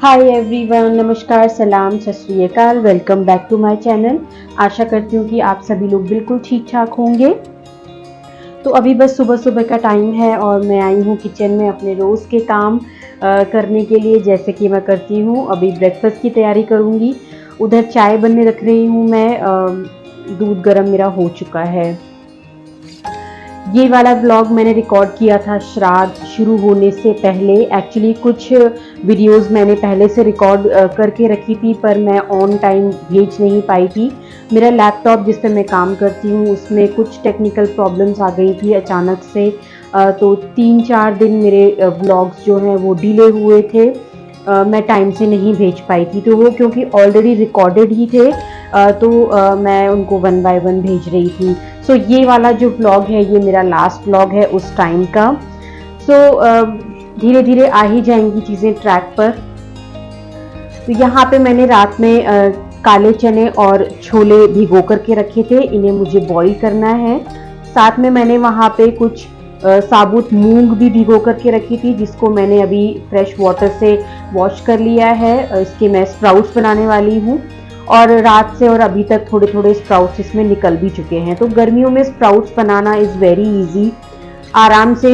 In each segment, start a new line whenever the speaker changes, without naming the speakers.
Hi everyone, नमस्कार, सलाम, सत श्री अकाल। Welcome back to my channel. आशा करती हूँ कि आप सभी लोग बिल्कुल ठीक ठाक होंगे। तो अभी बस सुबह सुबह का टाइम है और मैं आई हूँ किचन में अपने रोज़ के काम करने के लिए। जैसे कि मैं करती हूँ, अभी ब्रेकफास्ट की तैयारी करूँगी। उधर चाय बनने रख रही हूँ मैं। दूध गर्म मेरा हो चुका है। ये वाला व्लॉग मैंने रिकॉर्ड किया था श्राद्ध शुरू होने से पहले। एक्चुअली कुछ वीडियोस मैंने पहले से रिकॉर्ड करके रखी थी, पर मैं ऑन टाइम भेज नहीं पाई थी। मेरा लैपटॉप जिस पे मैं काम करती हूँ उसमें कुछ टेक्निकल प्रॉब्लम्स आ गई थी अचानक से। तो 3-4 दिन मेरे व्लॉग्स जो हैं वो डिले हुए थे। मैं टाइम से नहीं भेज पाई थी, तो वो क्योंकि ऑलरेडी रिकॉर्डेड ही थे, तो मैं उनको वन बाय वन भेज रही थी। सो ये वाला जो व्लॉग है ये मेरा लास्ट व्लॉग है उस टाइम का। सो धीरे धीरे आ ही जाएंगी चीज़ें ट्रैक पर। तो यहाँ पे मैंने रात में काले चने और छोले भिगो करके रखे थे, इन्हें मुझे बॉईल करना है। साथ में मैंने वहाँ पे कुछ साबुत मूंग भी भिगो करके रखी थी, जिसको मैंने अभी फ्रेश वाटर से वॉश कर लिया है। इसके मैं स्प्राउट्स बनाने वाली हूँ और रात से और अभी तक थोड़े थोड़े स्प्राउट्स इसमें निकल भी चुके हैं। तो गर्मियों में sprouts banana is very easy. आराम से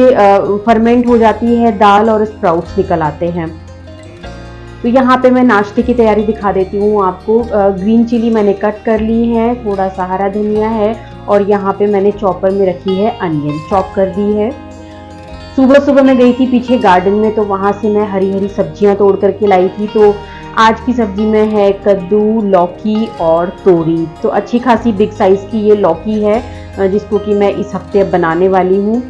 फर्मेंट हो जाती है दाल और स्प्राउट्स निकल आते हैं। तो यहाँ पे मैं नाश्ते की तैयारी दिखा देती हूँ आपको। ग्रीन चिली मैंने कट कर ली है, थोड़ा सा हरा धनिया है और यहाँ पे मैंने चॉपर में रखी है अनियन, चॉप कर दी है। सुबह सुबह मैं गई थी पीछे गार्डन में, तो वहाँ से मैं हरी हरी सब्जियाँ तोड़ करके लाई थी। तो आज की सब्जी में है कद्दू, लौकी और तोरी। तो अच्छी खासी बिग साइज़ की ये लौकी है, जिसको कि मैं इस हफ्ते अब बनाने वाली हूँ।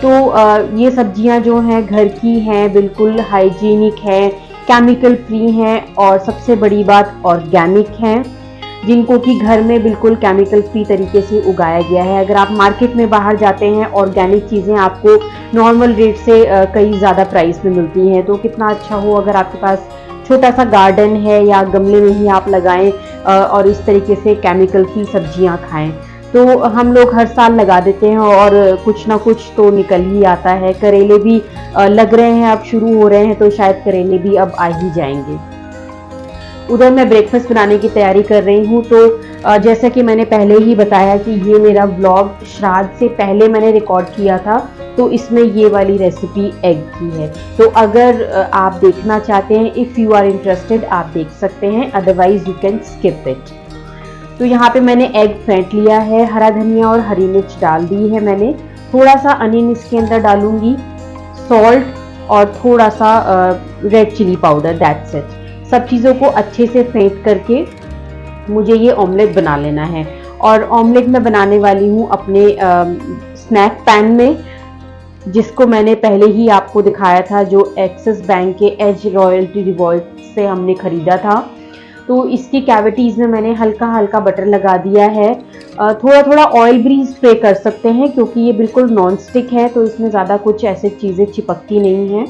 तो ये सब्जियाँ जो हैं घर की हैं, बिल्कुल हाइजीनिक हैं, केमिकल फ्री हैं और सबसे बड़ी बात ऑर्गेनिक हैं, जिनको कि घर में बिल्कुल केमिकल फ्री तरीके से उगाया गया है। अगर आप मार्केट में बाहर जाते हैं, ऑर्गेनिक चीज़ें आपको नॉर्मल रेट से कई ज़्यादा प्राइस में मिलती हैं। तो कितना अच्छा हो अगर आपके पास छोटा सा गार्डन है या गमले में ही आप लगाएं और इस तरीके से केमिकल फ्री सब्जियां खाएं। तो हम लोग हर साल लगा देते हैं और कुछ ना कुछ तो निकल ही आता है। करेले भी लग रहे हैं, अब शुरू हो रहे हैं, तो शायद करेले भी अब आ ही जाएंगे। उधर मैं ब्रेकफास्ट बनाने की तैयारी कर रही हूँ। तो जैसा कि मैंने पहले ही बताया कि ये मेरा व्लॉग श्राद्ध से पहले मैंने रिकॉर्ड किया था, तो इसमें ये वाली रेसिपी एग की है। तो अगर आप देखना चाहते हैं, इफ़ यू आर इंटरेस्टेड, आप देख सकते हैं, otherwise you can skip it. तो यहाँ पे मैंने एग फेंट लिया है, हरा धनिया और हरी मिर्च डाल दी है मैंने, थोड़ा सा अनियन इसके अंदर डालूंगी, सॉल्ट और थोड़ा सा red chilli powder, that's it. सब चीज़ों को अच्छे से फेंट करके मुझे ये ऑमलेट बना लेना है। और ऑमलेट मैं बनाने वाली हूँ अपने स्नैक पैन में, जिसको मैंने पहले ही आपको दिखाया था, जो एक्सिस बैंक के एज रॉयल्टी रिवॉर्ड से हमने खरीदा था। तो इसकी कैविटीज़ में मैंने हल्का हल्का बटर लगा दिया है। थोड़ा थोड़ा ऑयल भी स्प्रे कर सकते हैं, क्योंकि ये बिल्कुल नॉन स्टिक है, तो इसमें ज़्यादा कुछ ऐसे चीज़ें चिपकती नहीं हैं।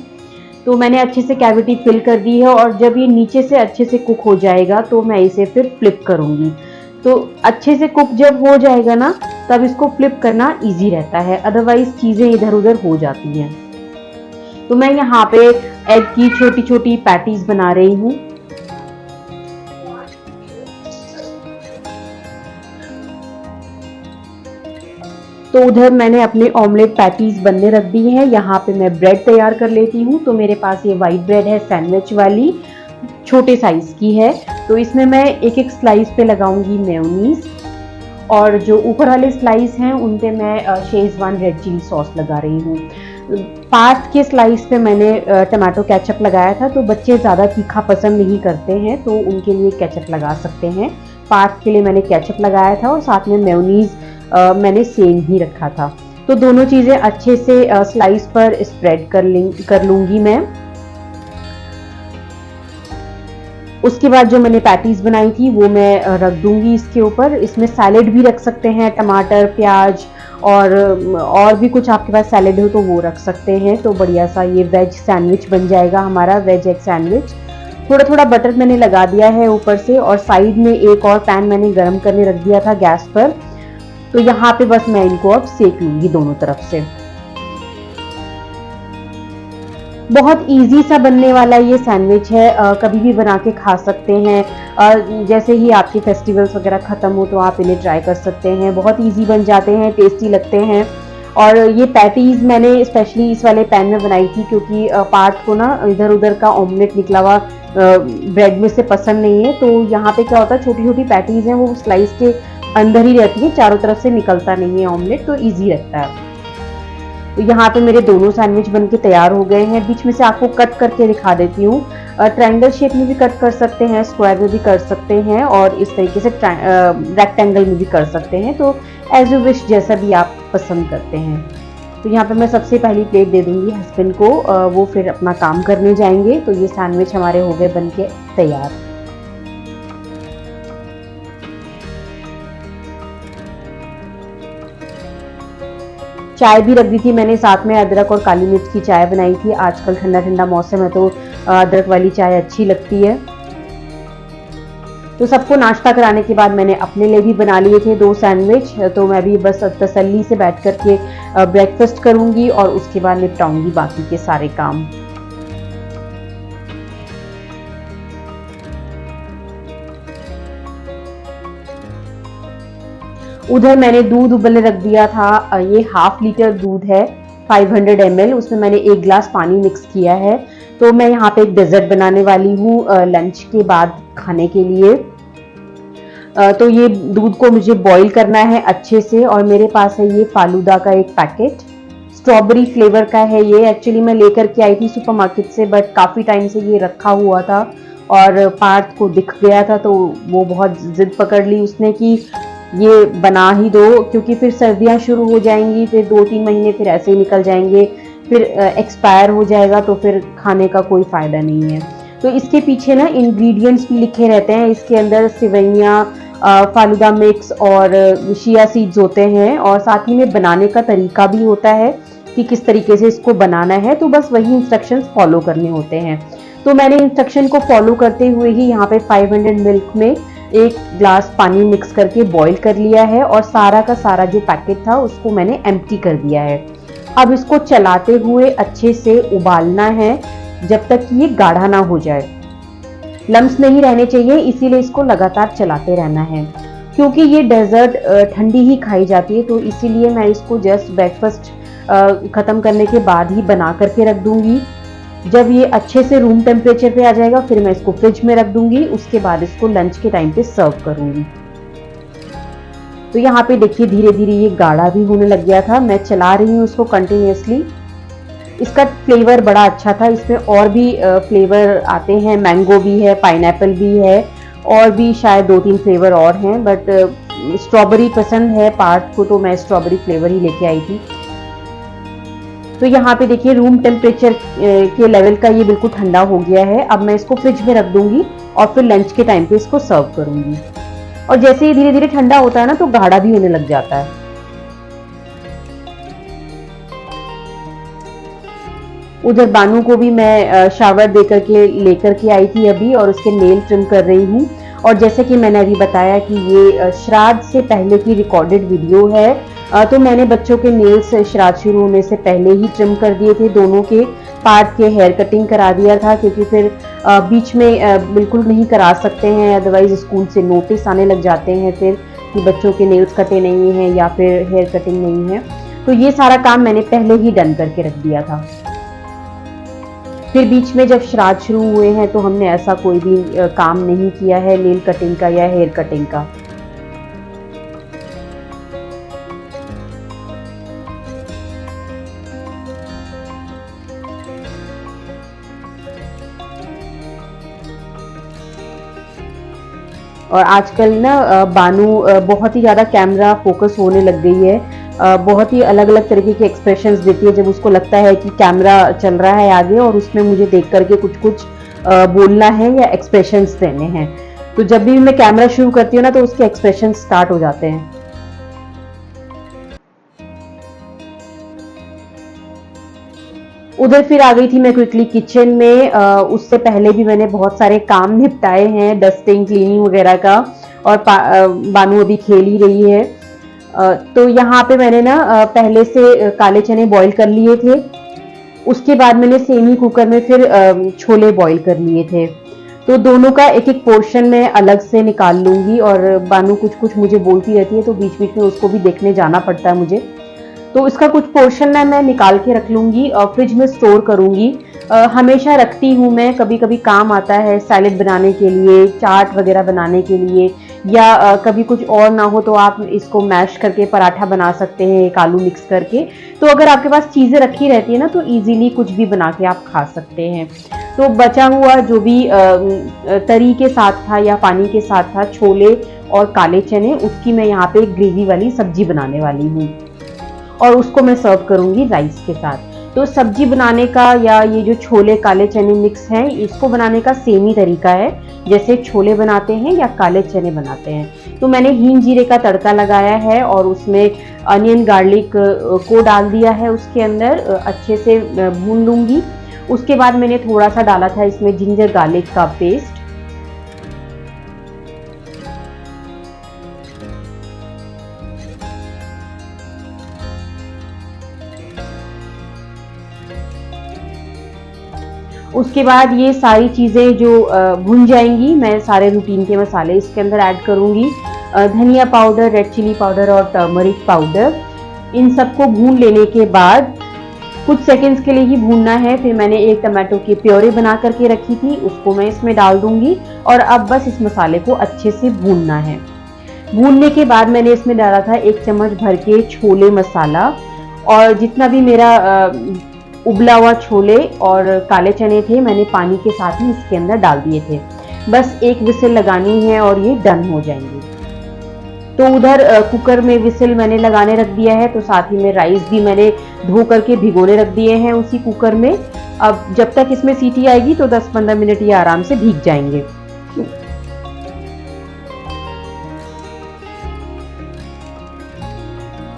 तो मैंने अच्छे से कैविटी फिल कर दी है और जब ये नीचे से अच्छे से कुक हो जाएगा तो मैं इसे फिर फ्लिप करूँगी। तो अच्छे से कुक जब हो जाएगा ना, तब इसको फ्लिप करना इजी रहता है, अदरवाइज चीज़ें इधर उधर हो जाती हैं। तो मैं यहाँ पे एग की छोटी छोटी पैटीज बना रही हूँ। तो उधर मैंने अपने ऑमलेट पैटीज बनने रख दी हैं। यहाँ पे मैं ब्रेड तैयार कर लेती हूँ। तो मेरे पास ये वाइट ब्रेड है, सैंडविच वाली, छोटे साइज की है। तो इसमें मैं एक एक स्लाइस पे लगाऊंगी मेयोनीज, और जो ऊपर वाले स्लाइस हैं उन पे मैं शेजवान रेड चिली सॉस लगा रही हूँ। पार्ट के स्लाइस पे मैंने टमाटो केचप लगाया था। तो बच्चे ज़्यादा तीखा पसंद नहीं करते हैं, तो उनके लिए केचप लगा सकते हैं। पार्ट के लिए मैंने केचप लगाया था और साथ में मेयोनीज मैंने सेम ही रखा था। तो दोनों चीज़ें अच्छे से स्लाइस पर स्प्रेड कर लूँगी मैं। उसके बाद जो मैंने पैटीज बनाई थी वो मैं रख दूंगी इसके ऊपर। इसमें सैलेड भी रख सकते हैं, टमाटर, प्याज और भी कुछ आपके पास सैलेड हो तो वो रख सकते हैं। तो बढ़िया सा ये वेज सैंडविच बन जाएगा हमारा, वेज एग सैंडविच। थोड़ा थोड़ा बटर मैंने लगा दिया है ऊपर से, और साइड में एक और पैन मैंने गर्म करने रख दिया था गैस पर। तो यहाँ पे बस मैं इनको अब सेक लूंगी दोनों तरफ से। बहुत इजी सा बनने वाला ये सैंडविच है, कभी भी बना के खा सकते हैं। जैसे ही आपके फेस्टिवल्स वगैरह ख़त्म हो तो आप इन्हें ट्राई कर सकते हैं। बहुत इजी बन जाते हैं, टेस्टी लगते हैं। और ये पैटीज़ मैंने स्पेशली इस वाले पैन में बनाई थी क्योंकि पार्थ को ना इधर उधर का ऑमलेट निकला हुआ ब्रेड में से पसंद नहीं है। तो यहाँ पे क्या होता है, छोटी छोटी पैटीज़ हैं वो स्लाइस के अंदर ही रहती है, चारों तरफ से निकलता नहीं है ऑमलेट, तो ईजी रहता है। तो यहाँ पे मेरे दोनों सैंडविच बनके तैयार हो गए हैं। बीच में से आपको कट करके दिखा देती हूँ। ट्रायंगल शेप में भी कट कर सकते हैं, स्क्वायर में भी कर सकते हैं और इस तरीके से रेक्टेंगल में भी कर सकते हैं। तो एज यू विश, जैसा भी आप पसंद करते हैं। तो यहाँ पे मैं सबसे पहली प्लेट दे दूंगी हस्बैंड को, वो फिर अपना काम करने जाएंगे। तो ये सैंडविच हमारे हो गए बनके तैयार। चाय भी रख दी थी मैंने साथ में, अदरक और काली मिर्च की चाय बनाई थी। आजकल ठंडा ठंडा मौसम है तो अदरक वाली चाय अच्छी लगती है। तो सबको नाश्ता कराने के बाद मैंने अपने लिए भी बना लिए थे 2 सैंडविच। तो मैं भी बस तसल्ली से बैठ कर के ब्रेकफास्ट करूंगी और उसके बाद निपटाऊंगी बाकी के सारे काम। उधर मैंने दूध उबलने रख दिया था। ये हाफ लीटर दूध है, 500 ml। उसमें मैंने 1 गिलास पानी मिक्स किया है। तो मैं यहाँ पे एक डेजर्ट बनाने वाली हूँ लंच के बाद खाने के लिए। तो ये दूध को मुझे बॉईल करना है अच्छे से। और मेरे पास है ये फालूदा का एक पैकेट, स्ट्रॉबेरी फ्लेवर का है ये। एक्चुअली मैं लेकर के आई थी सुपरमार्केट से, बट काफ़ी टाइम से ये रखा हुआ था और पार्थ को दिख गया था तो वो बहुत जिद पकड़ ली उसने कि ये बना ही दो, क्योंकि फिर सर्दियां शुरू हो जाएंगी, फिर 2-3 महीने फिर ऐसे ही निकल जाएंगे, फिर एक्सपायर हो जाएगा तो फिर खाने का कोई फ़ायदा नहीं है। तो इसके पीछे ना इंग्रेडिएंट्स भी लिखे रहते हैं। इसके अंदर सिवैयाँ, फालूदा मिक्स और चिया सीड्स होते हैं और साथ ही में बनाने का तरीका भी होता है कि किस तरीके से इसको बनाना है। तो बस वही इंस्ट्रक्शंस फॉलो करने होते हैं। तो मैंने इंस्ट्रक्शन को फॉलो करते हुए ही यहाँ पे 500 मिल्क में 1 ग्लास पानी मिक्स करके बॉईल कर लिया है और सारा का सारा जो पैकेट था उसको मैंने एम्प्टी कर दिया है। अब इसको चलाते हुए अच्छे से उबालना है जब तक कि ये गाढ़ा ना हो जाए। लम्स नहीं रहने चाहिए, इसीलिए इसको लगातार चलाते रहना है। क्योंकि ये डेजर्ट ठंडी ही खाई जाती है तो इसीलिए मैं इसको जस्ट ब्रेकफास्ट ख़त्म करने के बाद ही बना करके रख दूंगी। जब ये अच्छे से रूम टेम्परेचर पे आ जाएगा फिर मैं इसको फ्रिज में रख दूंगी। उसके बाद इसको लंच के टाइम पे सर्व करूंगी। तो यहाँ पे देखिए धीरे धीरे ये गाढ़ा भी होने लग गया था। मैं चला रही हूँ इसको कंटिन्यूसली। इसका फ्लेवर बड़ा अच्छा था। इसमें और भी फ्लेवर आते हैं, मैंगो भी है, पाइनएप्पल भी है और भी शायद 2-3 फ्लेवर और हैं, बट स्ट्रॉबेरी पसंद है पार्थ को तो मैं स्ट्रॉबेरी फ्लेवर ही लेके आई थी। तो यहाँ पे देखिए रूम टेम्परेचर के लेवल का ये बिल्कुल ठंडा हो गया है। अब मैं इसको फ्रिज में रख दूंगी और फिर लंच के टाइम पे इसको सर्व करूंगी। और जैसे ही धीरे धीरे ठंडा होता है ना तो गाढ़ा भी होने लग जाता है। उधर बानू को भी मैं शावर देकर के लेकर के आई थी अभी और उसके नेल ट्रिम कर रही हूँ। और जैसे कि मैंने अभी बताया कि ये श्राद्ध से पहले की रिकॉर्डेड वीडियो है। तो मैंने बच्चों के नेल्स श्राद्ध शुरू होने से पहले ही ट्रिम कर दिए थे। दोनों के पार्ट के हेयर कटिंग करा दिया था क्योंकि फिर बीच में बिल्कुल नहीं करा सकते हैं, अदरवाइज स्कूल से नोटिस आने लग जाते हैं फिर कि बच्चों के नेल्स कटे नहीं हैं या फिर हेयर कटिंग नहीं है। तो ये सारा काम मैंने पहले ही डन करके रख दिया था। फिर बीच में जब श्राद्ध शुरू हुए हैं तो हमने ऐसा कोई भी काम नहीं किया है नेल कटिंग का या हेयर कटिंग का। और आजकल ना बानू बहुत ही ज़्यादा कैमरा फोकस होने लग गई है। बहुत ही अलग अलग तरीके के एक्सप्रेशंस देती है जब उसको लगता है कि कैमरा चल रहा है आगे और उसमें मुझे देख करके कुछ कुछ बोलना है या एक्सप्रेशंस देने हैं। तो जब भी मैं कैमरा शुरू करती हूँ ना तो उसके एक्सप्रेशंस स्टार्ट हो जाते हैं। उधर फिर आ गई थी मैं क्विकली किचन में। उससे पहले भी मैंने बहुत सारे काम निपटाए हैं, डस्टिंग, क्लीनिंग वगैरह का। और बानू अभी खेल ही रही है। तो यहाँ पे मैंने ना पहले से काले चने बॉईल कर लिए थे उसके बाद मैंने सेम ही कुकर में फिर छोले बॉईल कर लिए थे। तो दोनों का एक एक पोर्शन मैं अलग से निकाल लूंगी, और बानू कुछ कुछ मुझे बोलती रहती है तो बीच बीच में उसको भी देखने जाना पड़ता है मुझे। तो इसका कुछ पोर्शन ना मैं निकाल के रख लूंगी और फ्रिज में स्टोर करूंगी। हमेशा रखती हूँ मैं, कभी कभी काम आता है सैलेड बनाने के लिए, चाट वगैरह बनाने के लिए, या कभी कुछ और ना हो तो आप इसको मैश करके पराठा बना सकते हैं एक आलू मिक्स करके। तो अगर आपके पास चीज़ें रखी रहती है ना तो इजीली कुछ भी बना के आप खा सकते हैं। तो बचा हुआ जो भी तरी के साथ था या पानी के साथ था, छोले और काले चने, उसकी मैं यहाँ पे ग्रेवी वाली सब्जी बनाने वाली हूँ और उसको मैं सर्व करूंगी राइस के साथ। तो सब्जी बनाने का या ये जो छोले काले चने मिक्स हैं, इसको बनाने का सेम ही तरीका है जैसे छोले बनाते हैं या काले चने बनाते हैं। तो मैंने हींग जीरे का तड़का लगाया है और उसमें अनियन गार्लिक को डाल दिया है, उसके अंदर अच्छे से भून लूंगी। उसके बाद मैंने थोड़ा सा डाला था इसमें जिंजर गार्लिक का पेस्ट, उसके बाद ये सारी चीज़ें जो भुन जाएंगी, मैं सारे रूटीन के मसाले इसके अंदर ऐड करूंगी। धनिया पाउडर, रेड चिली पाउडर और टर्मरिक पाउडर, इन सबको भून लेने के बाद कुछ सेकंड्स के लिए ही भूनना है। फिर मैंने एक टमाटो की प्योरी बना करके रखी थी, उसको मैं इसमें डाल दूंगी और अब बस इस मसाले को अच्छे से भूनना है। भूनने के बाद मैंने इसमें डाला था 1 चम्मच भर के छोले मसाला, और जितना भी मेरा उबला हुआ छोले और काले चने थे मैंने पानी के साथ ही इसके अंदर डाल दिए थे। बस एक विसिल लगानी है और ये डन हो जाएंगे। तो उधर कुकर में विसिल मैंने लगाने रख दिया है, तो साथ ही में राइस भी मैंने धो करके भिगोने रख दिए हैं उसी कुकर में। अब जब तक इसमें सीटी आएगी तो 10-15 मिनट ये आराम से भीग जाएंगे।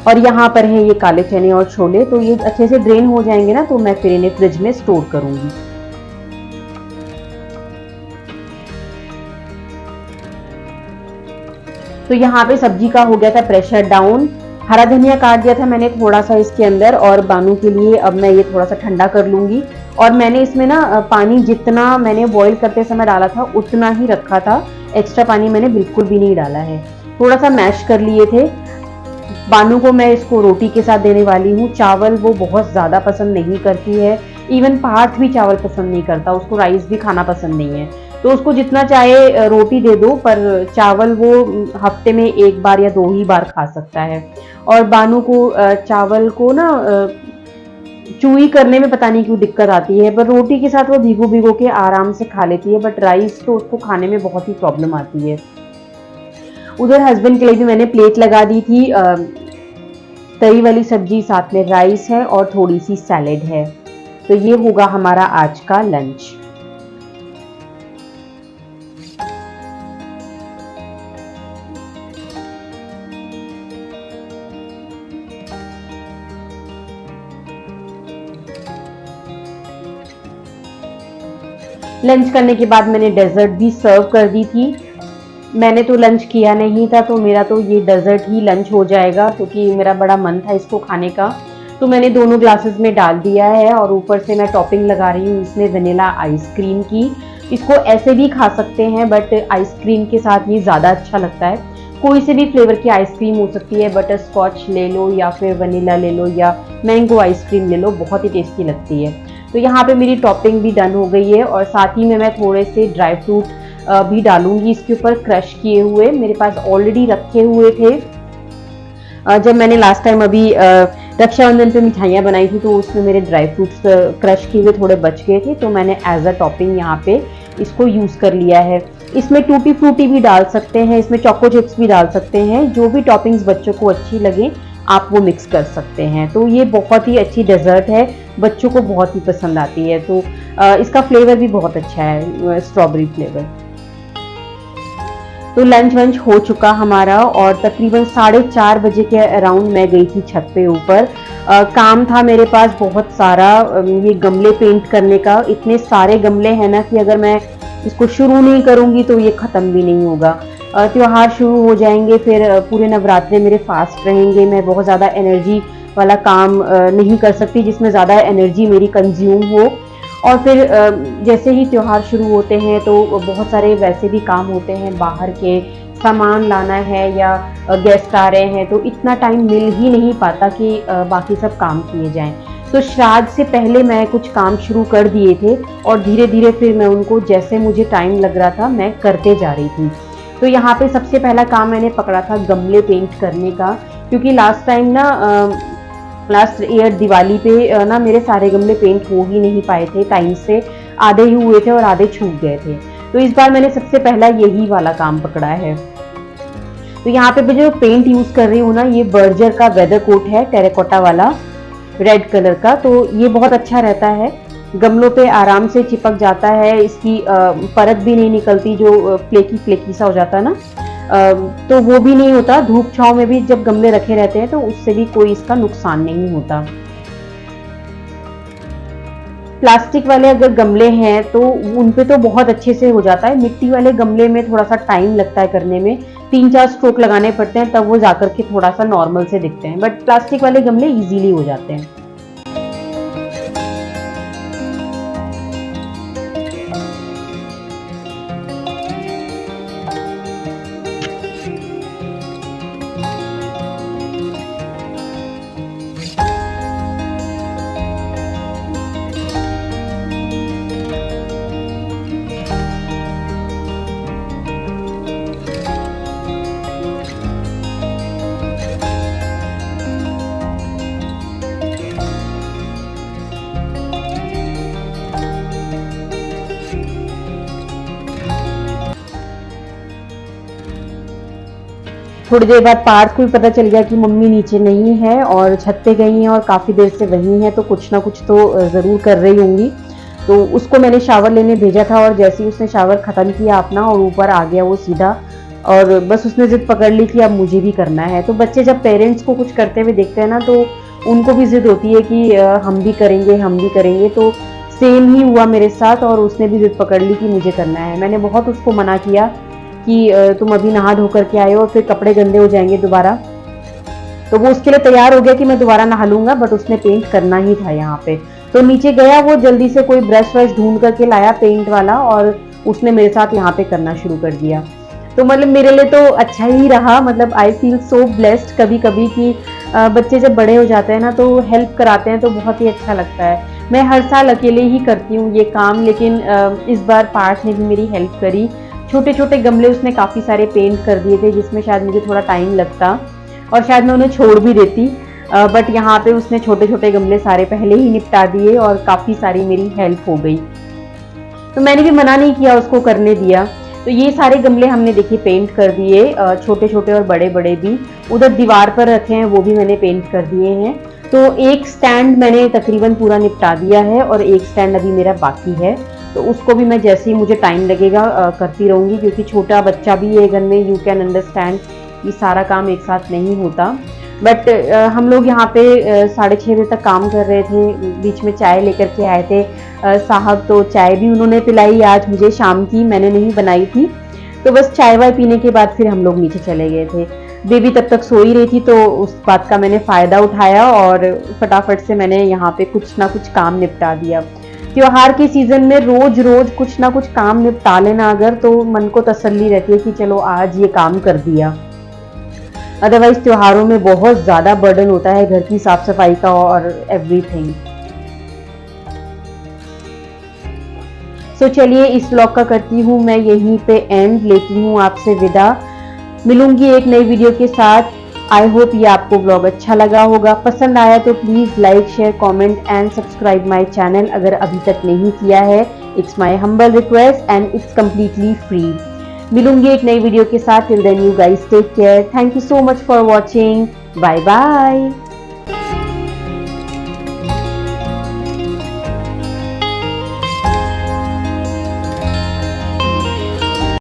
और यहाँ पर है ये काले चने और छोले, तो ये अच्छे से ड्रेन हो जाएंगे ना तो मैं फिर इन्हें फ्रिज में स्टोर करूंगी। तो यहाँ पे सब्जी का हो गया था प्रेशर डाउन। हरा धनिया काट दिया था मैंने थोड़ा सा इसके अंदर, और बानू के लिए अब मैं ये थोड़ा सा ठंडा कर लूंगी। और मैंने इसमें ना पानी जितना मैंने बॉईल करते समय डाला था उतना ही रखा था, एक्स्ट्रा पानी मैंने बिल्कुल भी नहीं डाला है। थोड़ा सा मैश कर लिए थे। बानू को मैं इसको रोटी के साथ देने वाली हूँ। चावल वो बहुत ज़्यादा पसंद नहीं करती है, इवन पार्थ भी चावल पसंद नहीं करता, उसको राइस भी खाना पसंद नहीं है। तो उसको जितना चाहे रोटी दे दो, पर चावल वो हफ्ते में 1 बार या 2 ही बार खा सकता है। और बानू को चावल को ना चूई करने में पता नहीं क्यों दिक्कत आती है, पर रोटी के साथ वो भिगो भिगो के आराम से खा लेती है, बट राइस तो उसको खाने में बहुत ही प्रॉब्लम आती है। उधर हस्बैंड के लिए भी मैंने प्लेट लगा दी थी, तरी वाली सब्जी, साथ में राइस है और थोड़ी सी सैलेड है। तो ये होगा हमारा आज का लंच। लंच करने के बाद मैंने डेजर्ट भी सर्व कर दी थी। मैंने तो लंच किया नहीं था, तो मेरा तो ये डेजर्ट ही लंच हो जाएगा, क्योंकि मेरा बड़ा मन था इसको खाने का। तो मैंने दोनों ग्लासेस में डाल दिया है और ऊपर से मैं टॉपिंग लगा रही हूँ इसमें वनीला आइसक्रीम की। इसको ऐसे भी खा सकते हैं, बट आइसक्रीम के साथ ये ज़्यादा अच्छा लगता है। कोई से भी फ्लेवर की आइसक्रीम हो सकती है, बटर स्कॉच ले लो या फिर वनीला ले लो या मैंगो आइसक्रीम ले लो, बहुत ही टेस्टी लगती है। तो यहाँ पे मेरी टॉपिंग भी डन हो गई है, और साथ ही में मैं थोड़े से ड्राई फ्रूट भी डालूंगी इसके ऊपर, क्रश किए हुए, मेरे पास ऑलरेडी रखे हुए थे। जब मैंने लास्ट टाइम अभी रक्षाबंधन पे मिठाइयाँ बनाई थी तो उसमें मेरे ड्राई फ्रूट्स क्रश किए हुए थोड़े बच गए थे, तो मैंने एज अ टॉपिंग यहाँ पे इसको यूज़ कर लिया है। इसमें टूटी फ्रूटी भी डाल सकते हैं, इसमें चोको चिप्स भी डाल सकते हैं, जो भी टॉपिंग्स बच्चों को अच्छी लगे आप वो मिक्स कर सकते हैं। तो ये बहुत ही अच्छी डेजर्ट है, बच्चों को बहुत ही पसंद आती है। तो इसका फ्लेवर भी बहुत अच्छा है, स्ट्रॉबेरी फ्लेवर। तो लंच वंच हो चुका हमारा, और तकरीबन 4:30 बजे के अराउंड मैं गई थी छत पे ऊपर। काम था मेरे पास बहुत सारा, ये गमले पेंट करने का। इतने सारे गमले हैं ना कि अगर मैं इसको शुरू नहीं करूँगी तो ये ख़त्म भी नहीं होगा। त्योहार शुरू हो जाएंगे, फिर पूरे नवरात्रे मेरे फास्ट रहेंगे, मैं बहुत ज़्यादा एनर्जी वाला काम नहीं कर सकती जिसमें ज़्यादा एनर्जी मेरी कंज्यूम हो। और फिर जैसे ही त्योहार शुरू होते हैं तो बहुत सारे वैसे भी काम होते हैं बाहर के, सामान लाना है या गेस्ट आ रहे हैं, तो इतना टाइम मिल ही नहीं पाता कि बाकी सब काम किए जाएं। तो श्राद्ध से पहले मैं कुछ काम शुरू कर दिए थे और धीरे धीरे फिर मैं उनको जैसे मुझे टाइम लग रहा था मैं करते जा रही थी। तो यहाँ पे सबसे पहला काम मैंने पकड़ा था गमले पेंट करने का, क्योंकि लास्ट टाइम ना लास्ट ईयर दिवाली पे ना मेरे सारे गमले पेंट हो ही नहीं पाए थे टाइम से, आधे ही हुए थे और आधे छूट गए थे। तो इस बार मैंने सबसे पहला यही वाला काम पकड़ा है। तो यहाँ पे मैं जो पेंट यूज कर रही हूँ ना, ये बर्जर का वेदर कोट है, टेराकोटा वाला रेड कलर का। तो ये बहुत अच्छा रहता है, गमलों पे आराम से चिपक जाता है, इसकी परत भी नहीं निकलती जो फ्लेकी फ्लेकी सा हो जाता है ना, तो वो भी नहीं होता। धूप छांव में भी जब गमले रखे रहते हैं तो उससे भी कोई इसका नुकसान नहीं होता। प्लास्टिक वाले अगर गमले हैं तो उन पे तो बहुत अच्छे से हो जाता है, मिट्टी वाले गमले में थोड़ा सा टाइम लगता है करने में, 3-4 स्ट्रोक लगाने पड़ते हैं तब वो जाकर के थोड़ा सा नॉर्मल से दिखते हैं, बट प्लास्टिक वाले गमले इजीली हो जाते हैं। थोड़ी देर बाद पार्थ को भी पता चल गया कि मम्मी नीचे नहीं है और छत पे गई हैं और काफ़ी देर से वहीं हैं, तो कुछ ना कुछ तो ज़रूर कर रही होंगी। तो उसको मैंने शावर लेने भेजा था और जैसे ही उसने शावर ख़त्म किया अपना और ऊपर आ गया वो सीधा, और बस उसने ज़िद पकड़ ली कि अब मुझे भी करना है। तो बच्चे जब पेरेंट्स को कुछ करते हुए देखते हैं ना तो उनको भी ज़िद होती है कि हम भी करेंगे हम भी करेंगे। तो सेम ही हुआ मेरे साथ और उसने भी ज़िद पकड़ ली कि मुझे करना है। मैंने बहुत उसको मना किया कि तुम अभी नहा धो करके आए हो और फिर कपड़े गंदे हो जाएंगे दोबारा, तो वो उसके लिए तैयार हो गया कि मैं दोबारा नहा लूंगा, बट उसने पेंट करना ही था यहाँ पे। तो नीचे गया वो, जल्दी से कोई ब्रश व्रश ढूंढ करके लाया पेंट वाला और उसने मेरे साथ यहाँ पे करना शुरू कर दिया। तो मतलब मेरे लिए तो अच्छा ही रहा, मतलब आई फील सो ब्लेस्ड कभी कभी कि बच्चे जब बड़े हो जाते हैं ना तो हेल्प कराते हैं तो बहुत ही अच्छा लगता है। मैं हर साल अकेले ही करती हूँ ये काम, लेकिन इस बार पार्थ ने भी मेरी हेल्प करी। छोटे छोटे गमले उसने काफ़ी सारे पेंट कर दिए थे जिसमें शायद मुझे थोड़ा टाइम लगता और शायद मैं उन्हें छोड़ भी देती, बट यहाँ पे उसने छोटे छोटे गमले सारे पहले ही निपटा दिए और काफ़ी सारी मेरी हेल्प हो गई। तो मैंने भी मना नहीं किया, उसको करने दिया। तो ये सारे गमले हमने देखिए पेंट कर दिए, छोटे छोटे और बड़े बड़े भी। उधर दीवार पर रखे हैं वो भी मैंने पेंट कर दिए हैं। तो एक स्टैंड मैंने तकरीबन पूरा निपटा दिया है और एक स्टैंड अभी मेरा बाकी है, तो उसको भी मैं जैसे ही मुझे टाइम लगेगा करती रहूँगी, क्योंकि छोटा बच्चा भी है घर में, यू कैन अंडरस्टैंड कि सारा काम एक साथ नहीं होता। बट हम लोग यहाँ पे 6:30 बजे तक काम कर रहे थे, बीच में चाय लेकर के आए थे साहब, तो चाय भी उन्होंने पिलाई आज मुझे शाम की, मैंने नहीं बनाई थी। तो बस चाय वाय पीने के बाद फिर हम लोग नीचे चले गए थे। बेबी तब तक सो ही रही थी तो उस बात का मैंने फ़ायदा उठाया और फटाफट से मैंने यहाँ पे कुछ ना कुछ काम निपटा दिया। त्योहार के सीजन में रोज रोज कुछ ना कुछ काम निपटा लेना अगर, तो मन को तसल्ली रहती है कि चलो आज ये काम कर दिया। अदरवाइज त्योहारों में बहुत ज़्यादा बर्डन होता है घर की साफ सफाई का और एवरीथिंग। सो चलिए इस व्लॉग का करती हूँ मैं यहीं पे एंड, लेती हूँ आपसे विदा। मिलूंगी एक नई वीडियो के साथ। आई होप ये आपको व्लॉग अच्छा लगा होगा, पसंद आया तो please like share comment and subscribe my channel अगर अभी तक नहीं किया है। It's my humble request and it's completely free. मिलूंगी एक नई वीडियो के साथ। Till then you guys take care. Thank you so much for watching. Bye bye.